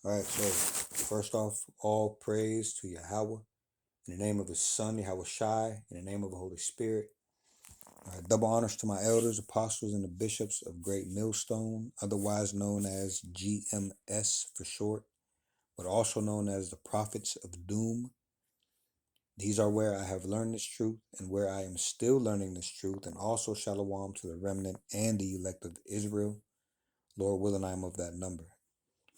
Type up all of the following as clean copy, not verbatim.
All right, so first off, all praise to Yahweh in the name of His Son, Yahweh Shai, in the name of the Holy Spirit. All right, double honors to my elders, apostles, and the bishops of Great Millstone, otherwise known as GMS for short, but also known as the Prophets of Doom. These are where I have learned this truth and where I am still learning this truth, and also shalom to the remnant and the elect of Israel. Lord willing, I am of that number.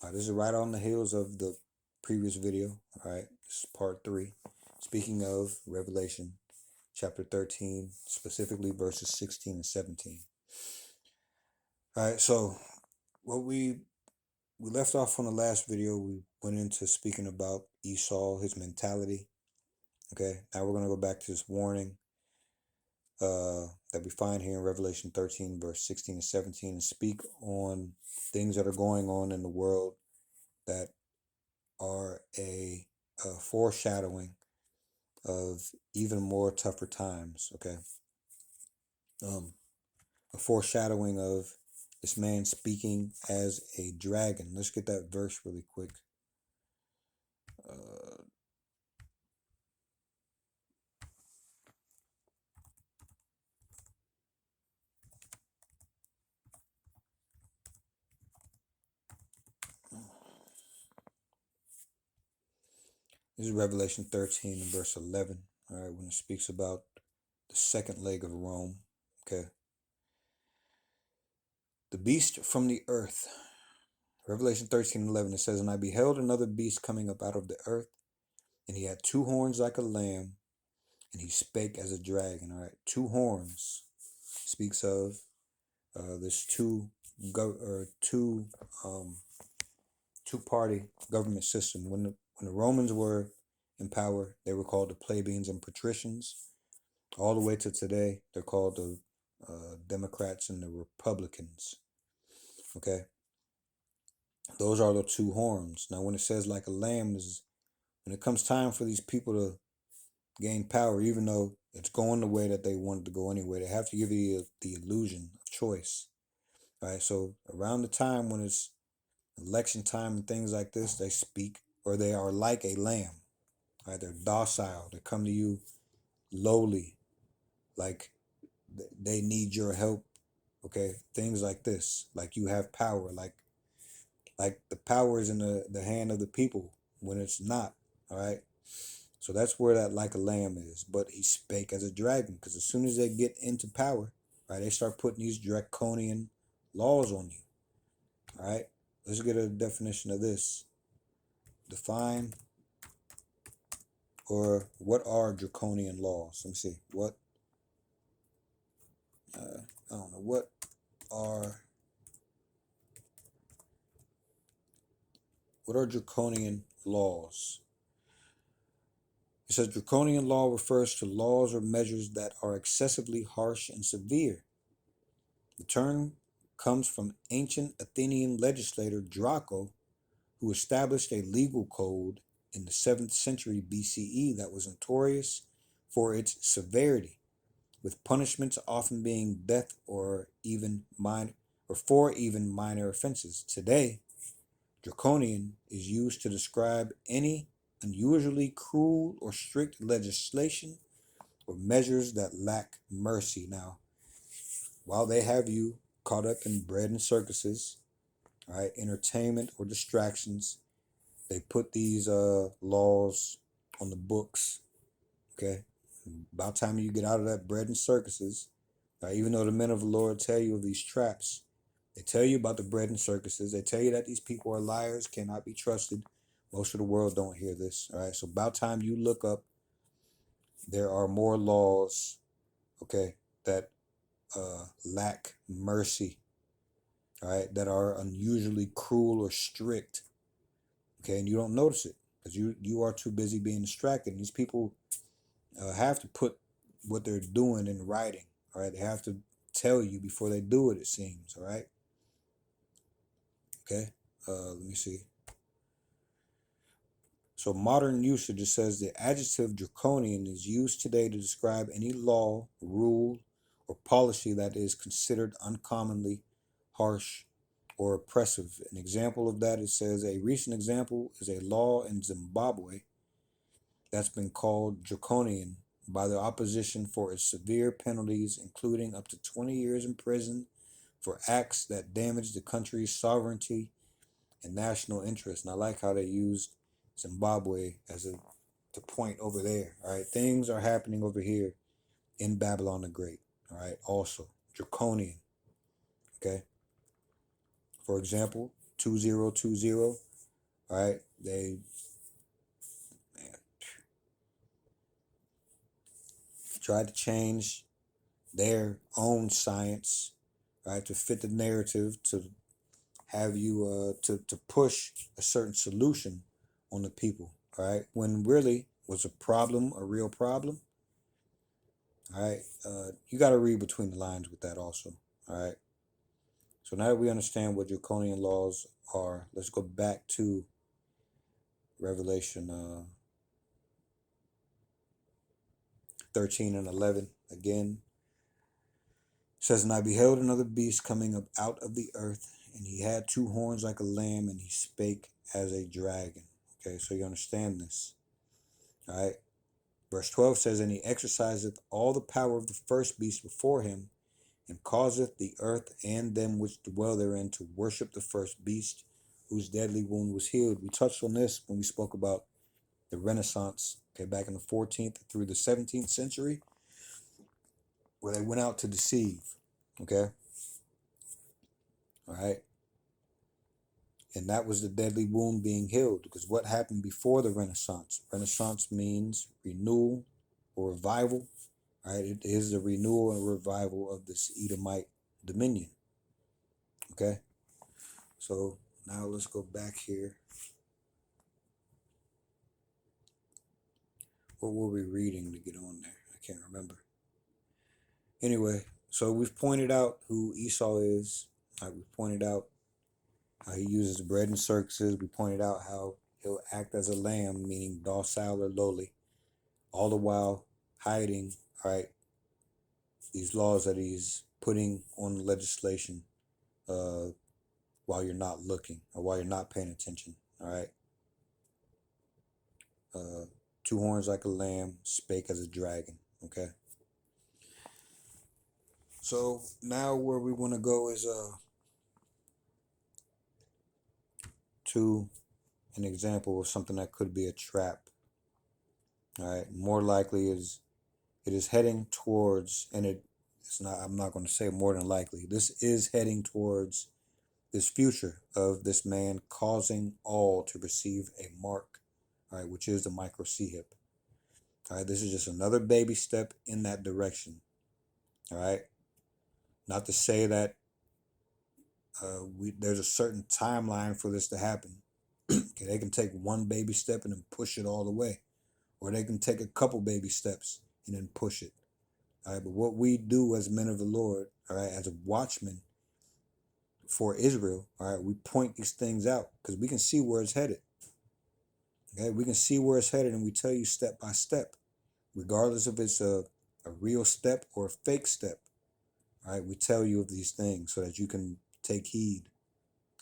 All right, this is right on the heels of the previous video. All right, this is part 3. Speaking of Revelation chapter 13, specifically verses 16 and 17. All right, so what we left off on the last video, we went into speaking about Esau, his mentality. Okay, now we're going to go back to this warning that we find here in Revelation 13, verse 16 and 17, and speak on things that are going on in the world that are a foreshadowing of even more tougher times. Okay, a foreshadowing of this man speaking as a dragon. Let's get that verse really quick. Uh, this is Revelation 13 and verse 11. All right, when it speaks about the second leg of Rome. Okay, the beast from the earth. Revelation 13 and 11. It says, "And I beheld another beast coming up out of the earth, and he had two horns like a lamb, and he spake as a dragon." All right, two horns speaks of this um, two-party government system. When the Romans were in power, they were called the plebeians and patricians. All the way to today, they're called the Democrats and the Republicans. Okay, those are the two horns. Now, when it says like a lamb, is when it comes time for these people to gain power, even though it's going the way that they wanted to go anyway, they have to give you the illusion of choice. All right, so around the time when it's election time and things like this, they speak, or they are like a lamb. Right? They're docile. They come to you lowly, like they need your help. Okay, things like this, like you have power, like the power is in the hand of the people when it's not. All right, so that's where that like a lamb is. But he spake as a dragon, because as soon as they get into power, right, they start putting these draconian laws on you. All right, let's get a definition of this. Define, or what are draconian laws? Let me see. I don't know. Are what are draconian laws? It says draconian law refers to laws or measures that are excessively harsh and severe. The term comes from ancient Athenian legislator Draco, who established a legal code in the 7th century BCE that was notorious for its severity, with punishments often being death or even minor offenses. Today, draconian is used to describe any unusually cruel or strict legislation or measures that lack mercy. Now, while they have you caught up in bread and circuses, all right, entertainment or distractions, they put these laws on the books. Okay, about time you get out of that bread and circuses. Even though the men of the Lord tell you of these traps, they tell you about the bread and circuses. They tell you that these people are liars, cannot be trusted. Most of the world don't hear this. All right, so about time you look up. There are more laws, okay, that lack mercy. All right, that are unusually cruel or strict. Okay, and you don't notice it because you are too busy being distracted. These people have to put what they're doing in writing. All right, they have to tell you before they do it. It seems. All right. Okay. Let me see. So modern usage, it says the adjective draconian is used today to describe any law, rule, or policy that is considered uncommonly harsh or oppressive. An example of that, it says a recent example is a law in Zimbabwe that's been called draconian by the opposition for its severe penalties, including up to 20 years in prison for acts that damage the country's sovereignty and national interest. And I like how they used Zimbabwe as a to point over there. All right, things are happening over here in Babylon the Great. All right, also draconian. Okay, for example, 2020. All right, they man, tried to change their own science, right, to fit the narrative, to have you to push a certain solution on the people, all right, when really was a problem a real problem. All right, you got to read between the lines with that also. All right, so now that we understand what draconian laws are, let's go back to Revelation 13 and 11 again. It says, and I beheld another beast coming up out of the earth, and he had two horns like a lamb, and he spake as a dragon. Okay, so you understand this. All right. Verse 12 says, and he exerciseth all the power of the first beast before him, and causeth the earth and them which dwell therein to worship the first beast, whose deadly wound was healed. We touched on this when we spoke about the Renaissance, okay, back in the 14th through the 17th century, where they went out to deceive. Okay. All right. And that was the deadly wound being healed. Because what happened before the Renaissance? Renaissance means renewal or revival. Right? It is the renewal and revival of this Edomite dominion. Okay? So now let's go back here. What were we reading to get on there? I can't remember. Anyway, so we've pointed out who Esau is. Right, we've pointed out how he uses bread and circuses. We pointed out how he'll act as a lamb, meaning docile or lowly, all the while hiding, right, these laws that he's putting on legislation while you're not looking or while you're not paying attention. All right. Two horns like a lamb, spake as a dragon. Okay. So now where we want to go is to an example of something that could be a trap. All right. More likely is it is heading towards, and it's not. I'm not going to say more than likely. This is heading towards this future of this man causing all to receive a mark, all right, which is the micro C hip. All right, this is just another baby step in that direction. All right, not to say that there's a certain timeline for this to happen. Okay, they can take one baby step and then push it all the way, or they can take a couple baby steps and then push it. All right, but what we do as men of the Lord, all right, as a watchman for Israel, all right, we point these things out because we can see where it's headed. Okay, we can see where it's headed, and we tell you step by step, regardless if it's a real step or a fake step. All right, we tell you of these things so that you can take heed.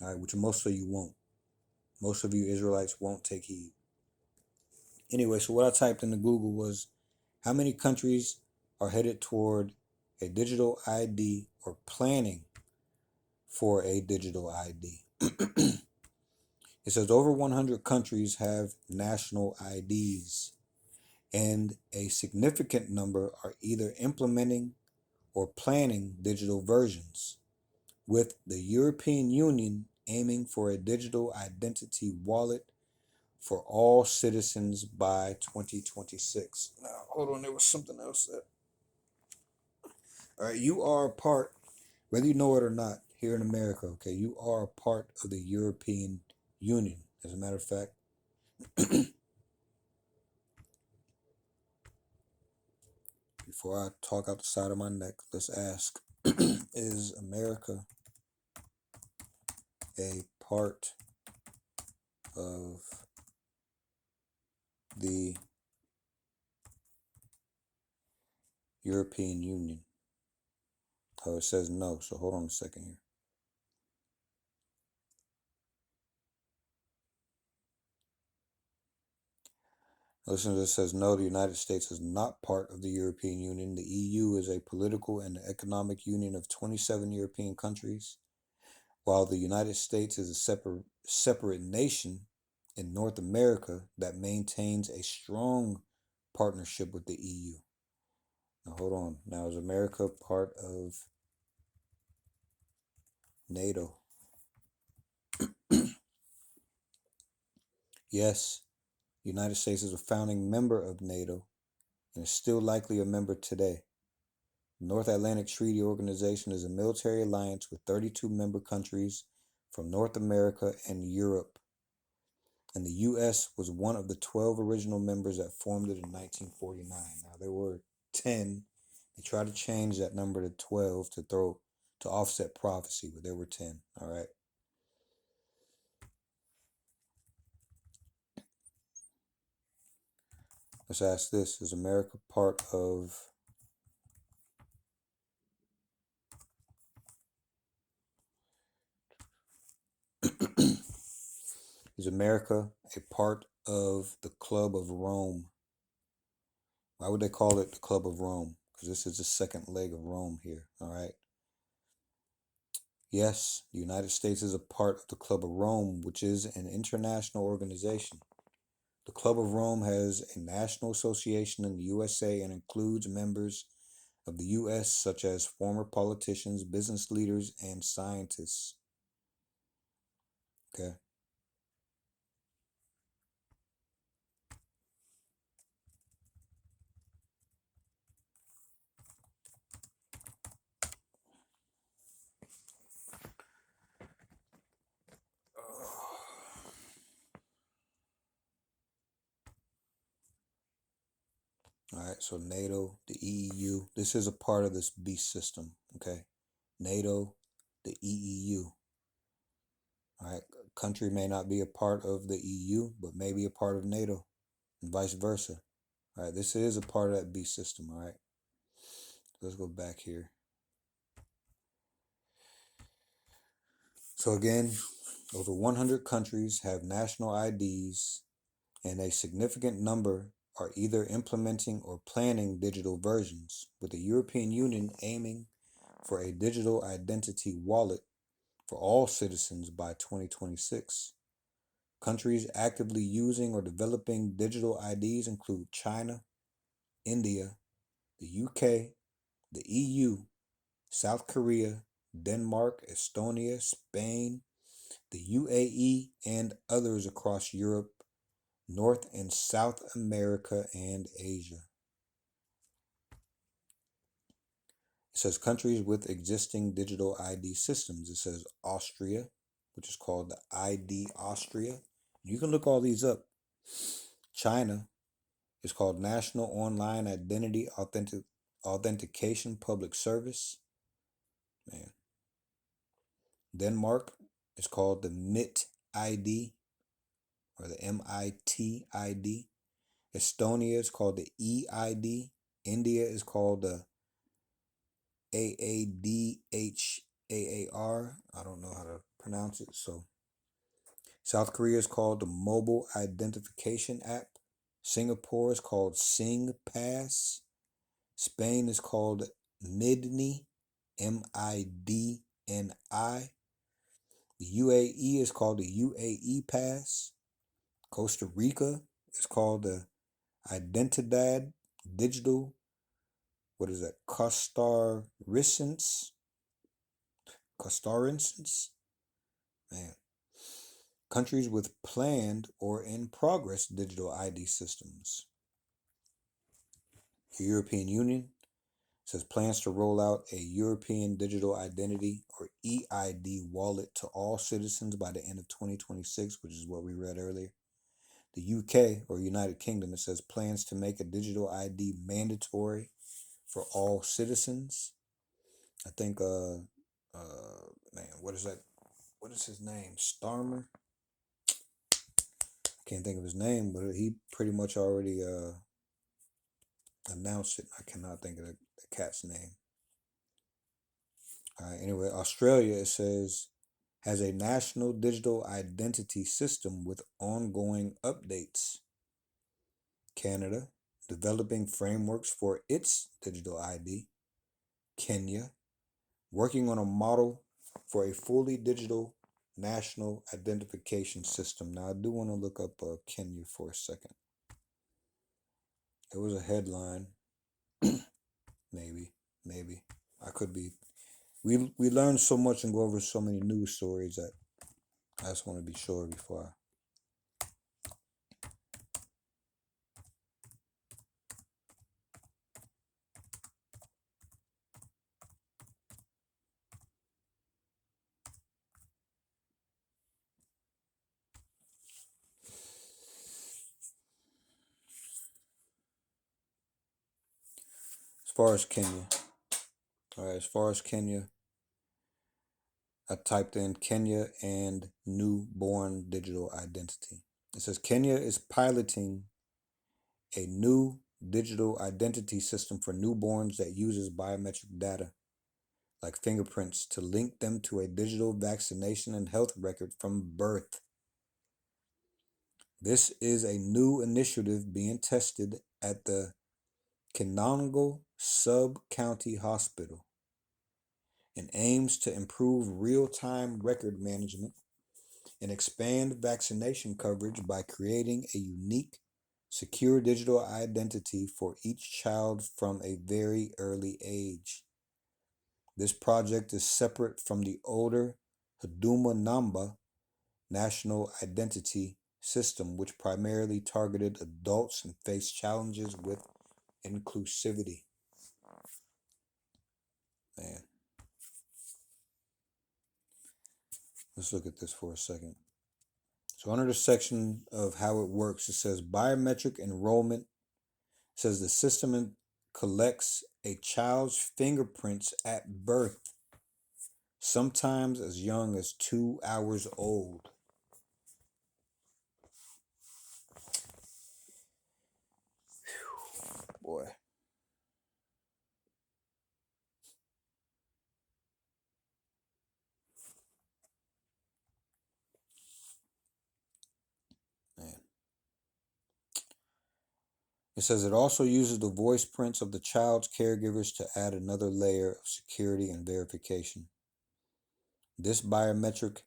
All right, which most of you won't. Most of you Israelites won't take heed. Anyway, so what I typed into Google was how many countries are headed toward a digital ID or planning for a digital ID. It says over 100 countries have national IDs, and a significant number are either implementing or planning digital versions, with the European Union aiming for a digital identity wallet for all citizens by 2026. Now, hold on, there was something else that. All right, you are a part, whether you know it or not, here in America, okay, you are a part of the European Union. As a matter of fact, before I talk out the side of my neck, let's ask, is America a part of the European Union? Oh, it says no, so hold on a second here. Listener that says no, the United States is not part of the European Union. The EU is a political and economic union of 27 European countries, while the United States is a separate nation in North America that maintains a strong partnership with the EU. Now hold on. Now is America part of NATO? Yes, the United States is a founding member of NATO and is still likely a member today. The North Atlantic Treaty Organization is a military alliance with 32 member countries from North America and Europe, and the U.S. was one of the 12 original members that formed it in 1949. Now, there were 10. They tried to change that number to 12 to offset prophecy, but there were 10, all right? Let's ask this. Is America part of... Is America a part of the Club of Rome? Why would they call it the Club of Rome? Because this is the second leg of Rome here, all right? Yes, the United States is a part of the Club of Rome, which is an international organization. The Club of Rome has a national association in the USA and includes members of the US, such as former politicians, business leaders, and scientists. Okay. All right, so NATO, the EEU, this is a part of this beast system, okay? NATO, the EEU. All right, a country may not be a part of the EU, but may be a part of NATO, and vice versa. All right, this is a part of that beast system, all right? Let's go back here. So again, over 100 countries have national IDs, and a significant number are either implementing or planning digital versions, with the European Union aiming for a digital identity wallet for all citizens by 2026. Countries actively using or developing digital IDs include China, India, the UK, the EU, South Korea, Denmark, Estonia, Spain, the UAE, and others across Europe, North and South America, and Asia. It says countries with existing digital ID systems. It says Austria, which is called the ID Austria. You can look all these up. China is called National Online Identity Authentication Public Service. Man. Denmark is called the MIT ID or the MIT ID. Estonia is called the EID. India is called the AADHAAR. I don't know how to pronounce it. So South Korea is called the Mobile Identification App. Singapore is called Sing Pass. Spain is called MIDNI, MIDNI. The UAE is called the UAE Pass. Costa Rica is called the Identidad Digital. What is that? Costarricense. Man. Countries with planned or in progress digital ID systems. The European Union says plans to roll out a European Digital Identity or EID wallet to all citizens by the end of 2026, which is what we read earlier. The UK or United Kingdom, it says plans to make a digital ID mandatory for all citizens. I think, man, what is that? What is his name? Starmer? I can't think of his name, but he pretty much already announced it. I cannot think of the cat's name. All right, anyway, Australia, it says, has a national digital identity system with ongoing updates. Canada, developing frameworks for its digital ID. Kenya, working on a model for a fully digital national identification system. Now, I do want to look up Kenya for a second. It was a headline. maybe. I could be. We learn so much and go over so many news stories that I just want to be sure before I. As far as Kenya, all right. As far as Kenya, I typed in Kenya and newborn digital identity. It says Kenya is piloting a new digital identity system for newborns that uses biometric data like fingerprints to link them to a digital vaccination and health record from birth. This is a new initiative being tested at the Kinongo Sub-County Hospital and aims to improve real-time record management and expand vaccination coverage by creating a unique, secure digital identity for each child from a very early age. This project is separate from the older Huduma Namba national identity system, which primarily targeted adults and faced challenges with inclusivity. Man, let's look at this for a second. So under the section of how it works, it says biometric enrollment. It says the system collects a child's fingerprints at birth, sometimes as young as 2 hours old. Boy. Man. It says it also uses the voice prints of the child's caregivers to add another layer of security and verification. This biometric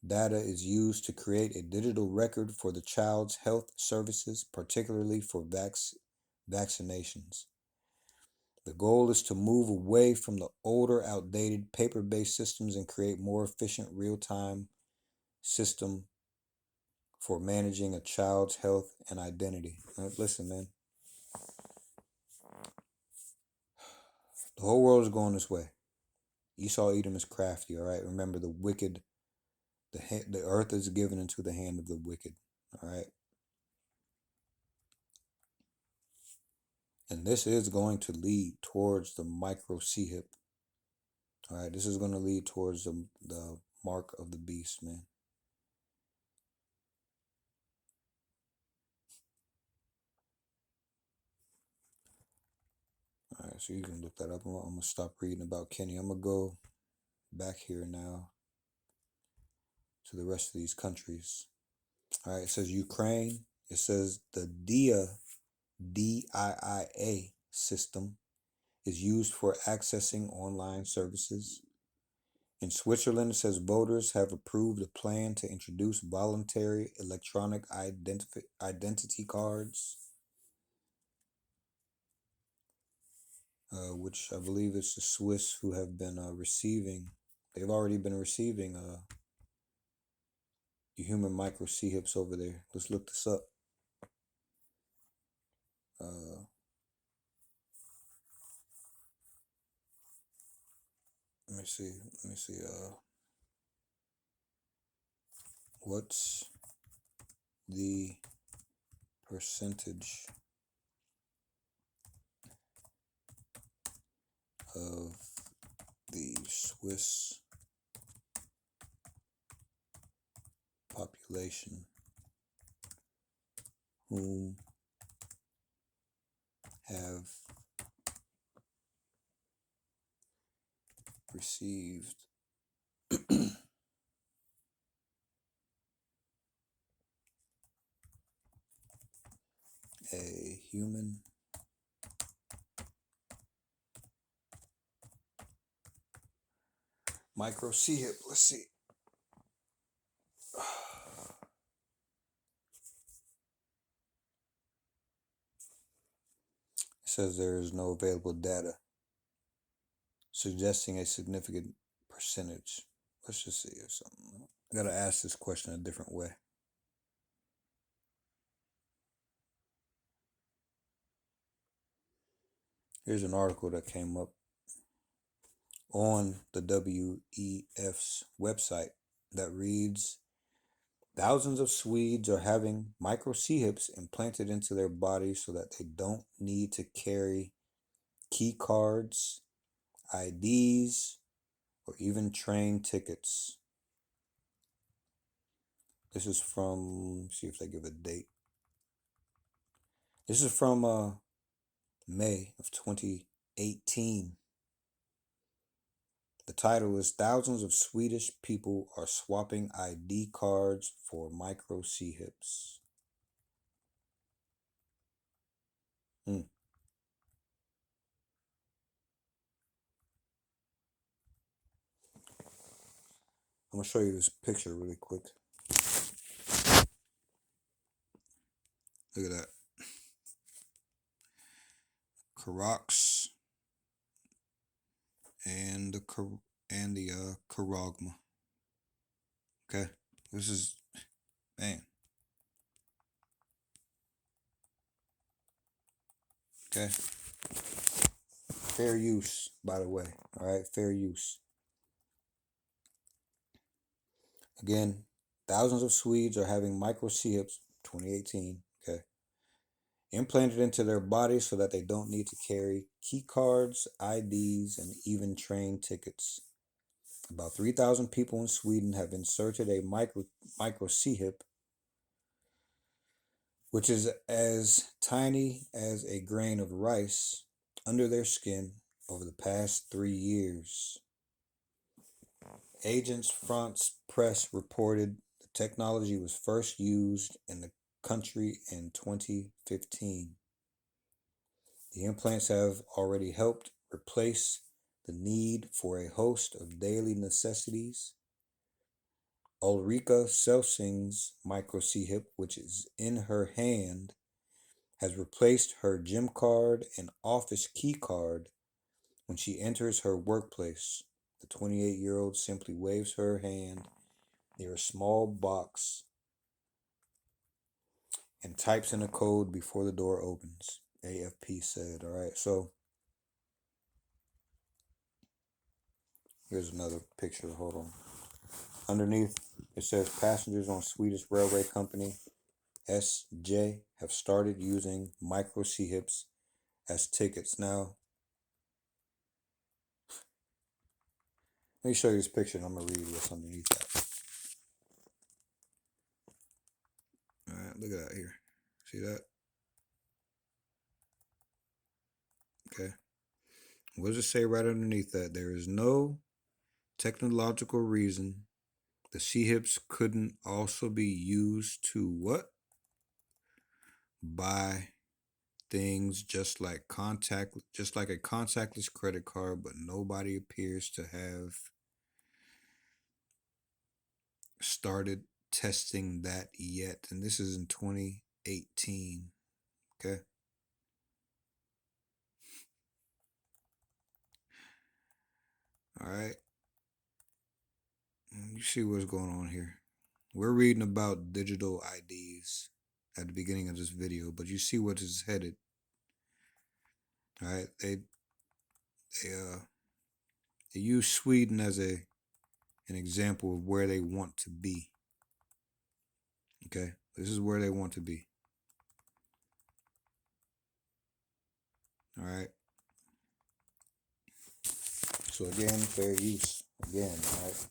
data is used to create a digital record for the child's health services, particularly for vaccinations. The goal is to move away from the older, outdated paper-based systems and create more efficient real-time system for managing a child's health and identity. Listen, man. The whole world is going this way. Esau Edom is crafty, all right? Remember, the wicked, the earth is given into the hand of the wicked, all right? And this is going to lead towards the micro C-hip. All right, this is going to lead towards the mark of the beast, man. All right, so you can look that up. I'm going to stop reading about Kenya. I'm going to go back here now to the rest of these countries. All right, it says Ukraine. It says the DIA system is used for accessing online services. In Switzerland, it says voters have approved a plan to introduce voluntary electronic identity cards, which I believe it's the Swiss who have been receiving. They've already been receiving the human micro C-hips over there. Let's look this up. Let me see. What's the percentage of the Swiss population whom have received a human micro C-hip. Let's see. It says there is no available data suggesting a significant percentage. Let's just see if something. I gotta ask this question a different way. Here's an article that came up on the WEF's website that reads, thousands of Swedes are having micro C-hips implanted into their bodies so that they don't need to carry key cards, IDs, or even train tickets. This is from, see if they give a date. This is from May of 2018. The title is Thousands of Swedish People Are Swapping ID Cards for Micro C-Hips. I'm going to show you this picture really quick. Look at that. Karoks and the Karagma. Okay, this is, man. Okay. Fair use, by the way. All right, fair use. Again, thousands of Swedes are having micro C-hips, 2018, okay, implanted into their bodies so that they don't need to carry key cards, IDs, and even train tickets. About 3,000 people in Sweden have inserted a micro C-hip, which is as tiny as a grain of rice, under their skin over the past 3 years. Agence France Presse reported the technology was first used in the country in 2015. The implants have already helped replace the need for a host of daily necessities. Ulrika Selsing's micro C-hip, which is in her hand, has replaced her gym card and office key card when she enters her workplace. The 28-year-old simply waves her hand near a small box and types in a code before the door opens, AFP said. All right, so here's another picture. Hold on. Underneath, it says passengers on Swedish railway company SJ have started using micro C-hips as tickets. Now, let me show you this picture and I'm going to read what's underneath that. All right, look at that here. See that? Okay. What does it say right underneath that? There is no technological reason the C-hips couldn't also be used to what? Buy things just like a contactless credit card, but nobody appears to have started testing that yet. And this is in 2018. Okay. All right. You see what's going on here. We're reading about digital IDs at the beginning of this video, but you see what is headed. All right. They use Sweden as an example of where they want to be. Okay. This is where they want to be. All right. So again, fair use. Again, all right.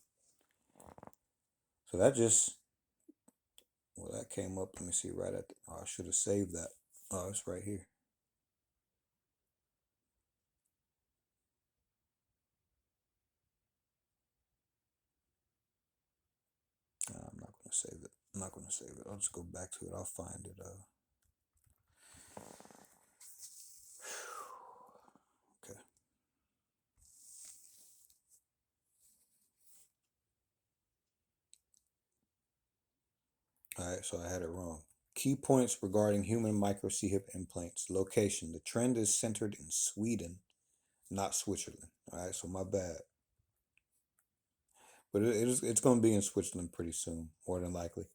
So that just, well, that came up. Let me see right at the, oh, I should have saved that. Oh, it's right here. I'm not going to save it. I'm not going to save it. I'll just go back to it. I'll find it. All right, so I had it wrong. Key points regarding human micro C-hip implants. Location. The trend is centered in Sweden, not Switzerland. All right, so my bad. But it's going to be in Switzerland pretty soon, more than likely.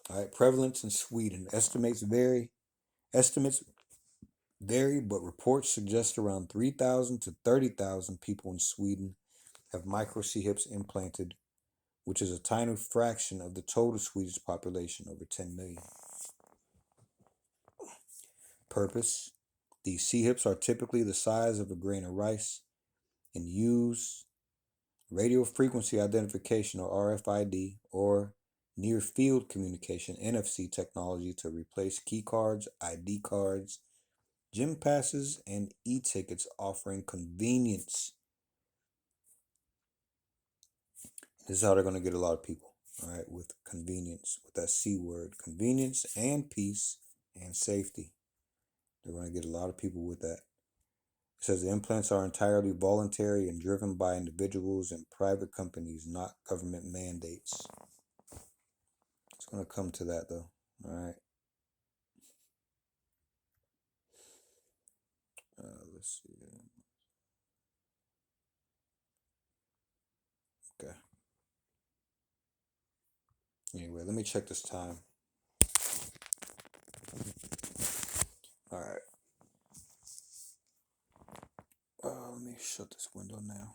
All right, prevalence in Sweden. Estimates vary. Estimates vary, but reports suggest around 3,000 to 30,000 people in Sweden have micro C-hips implanted, which is a tiny fraction of the total Swedish population, over 10 million. Purpose. These C-hips are typically the size of a grain of rice and use radio frequency identification, or RFID, or near field communication, NFC technology, to replace key cards, ID cards, gym passes, and e-tickets, offering convenience. This is how they're going to get a lot of people, all right, with convenience, with that C word, convenience and peace and safety. They're going to get a lot of people with that. It says the implants are entirely voluntary and driven by individuals and private companies, not government mandates. It's going to come to that, though. All right. Let's see. Okay. Anyway, let me check this time. All right. Let me shut this window now.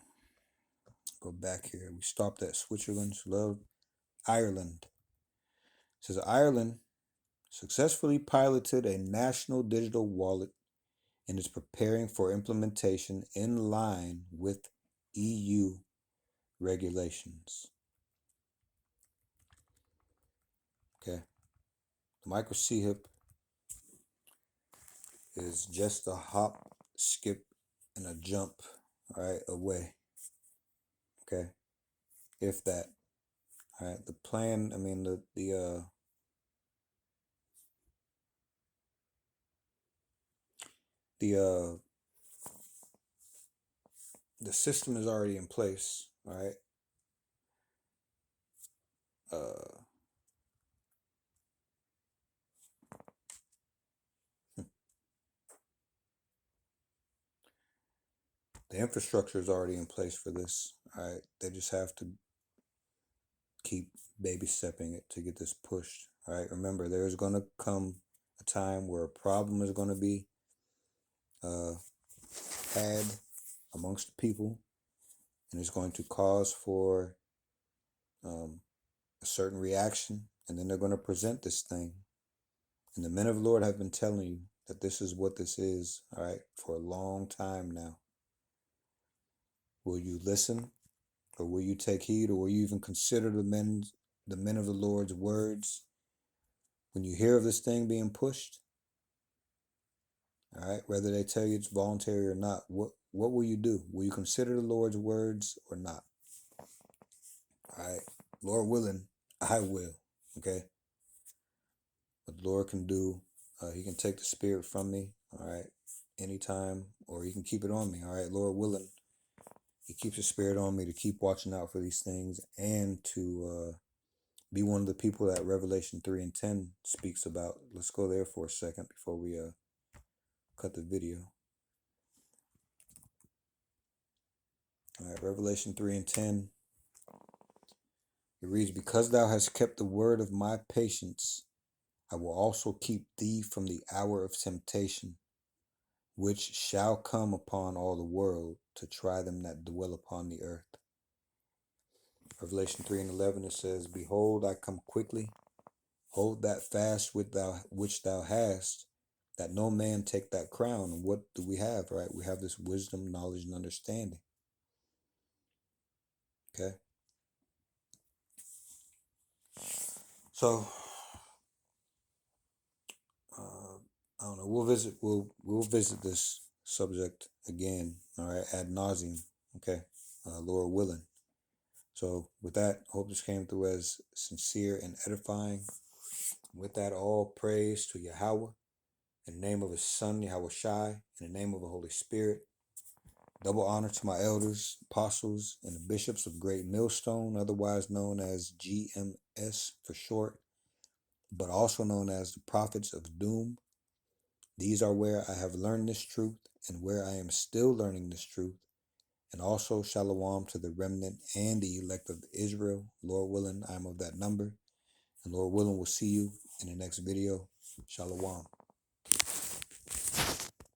Go back here. We stopped at Switzerland's love. Ireland. It says Ireland successfully piloted a national digital wallet and is preparing for implementation in line with EU regulations. Okay. The micro C-hip is just a hop, skip, and a jump, all right, away. Okay. If that. All right. The plan, I mean, the system is already in place, all right? The infrastructure is already in place for this, all right? They just have to keep baby stepping it to get this pushed, all right? Remember, there's going to come a time where a problem is going to be had amongst the people, and it's going to cause for a certain reaction, and then they're going to present this thing. And the men of the Lord have been telling you that this is what this is, all right, for a long time now. Will you listen, or will you take heed, or will you even consider the men of the Lord's words when you hear of this thing being pushed? All right, whether they tell you it's voluntary or not, what will you do? Will you consider the Lord's words or not? All right, Lord willing, I will. Okay, what the Lord can do, He can take the spirit from me. All right, anytime, or He can keep it on me. All right, Lord willing, He keeps His spirit on me to keep watching out for these things and to be one of the people that Revelation 3 and 10 speaks about. Let's go there for a second before we cut the video. All right, Revelation 3 and 10. It reads, "Because thou hast kept the word of my patience, I will also keep thee from the hour of temptation, which shall come upon all the world to try them that dwell upon the earth." Revelation 3 and 11, it says, "Behold, I come quickly. Hold that fast which thou hast, that no man take that crown." And what do we have, right? We have this wisdom, knowledge, and understanding. Okay? So, I don't know. We'll visit this subject again, all right, ad nauseum, okay, Lord willing. So with that, I hope this came through as sincere and edifying. With that, all praise to Yahweh, in the name of His Son, Yahweh Shai, in the name of the Holy Spirit. Double honor to my elders, apostles, and the bishops of Great Millstone, otherwise known as GMS for short, but also known as the prophets of doom. These are where I have learned this truth and where I am still learning this truth. And also shalom to the remnant and the elect of Israel. Lord willing, I am of that number. And Lord willing, we'll see you in the next video. Shalom.